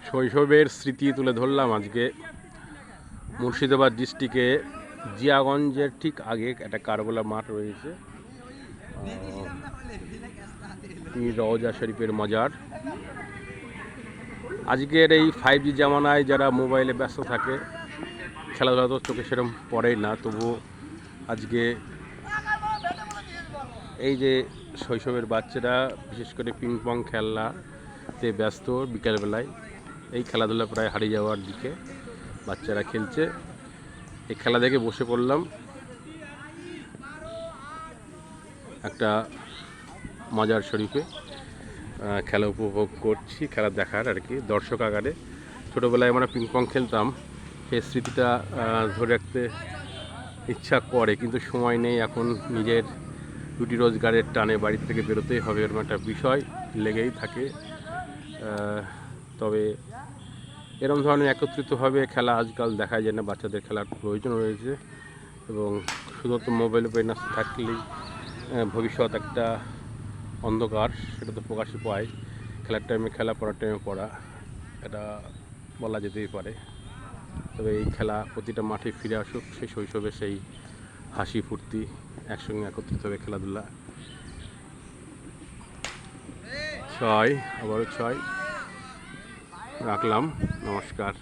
শৈশবের স্মৃতি তুলে ধরলাম আজকে। মুর্শিদাবাদ ডিস্ট্রিক্টে জিয়াগঞ্জের ঠিক আগে একটা কারবালা মাঠ রয়েছে, রওজা শরীফের মাজার। আজকের এই 5G জামানায় যারা মোবাইলে ব্যস্ত থাকে, খেলাধুলা তো চোখে সেরকম পড়েই না, তবুও আজকে এই যে শৈশবের বাচ্চারা বিশেষ করে পিং পং খেলাতে ব্যস্ত। বিকেলবেলায় এই খেলাধুলা প্রায় হারিয়ে যাওয়ার দিকে, বাচ্চারা খেলছে। এই খেলা দেখে বসে পড়লাম, একটা মাজার শরীফে খেলা উপভোগ করছি, খেলা দেখার আর কি, দর্শক আকারে। ছোটোবেলায় আমরা পিং পং খেলতাম, সেই স্মৃতিটা ধরে রাখতে ইচ্ছা করে, কিন্তু সময় নেই এখন। নিজের রুটি রোজগারের টানে বাড়ি থেকে বেরোতেই হবে, এরকম একটা বিষয় লেগেই থাকে। তবে এরকম ধরনের একত্রিতভাবে খেলা আজকাল দেখা যায় না। বাচ্চাদের খেলার প্রয়োজন রয়েছে, এবং শুধুমাত্র মোবাইল উপরে না থাকলেই ভবিষ্যৎ একটা অন্ধকার, সেটা তো প্রকাশই পায়। খেলার টাইমে খেলা, পড়ার টাইমে পড়া, এটা বলা যেতেই পারে। তবে এই খেলা প্রতিটা মাঠে ফিরে আসুক, সেই শৈশবে সেই হাসি ফুর্তি, একসঙ্গে একত্রিত হবে খেলাধুলা। ছয়, আবারও ছয়, রাখলাম। নমস্কার।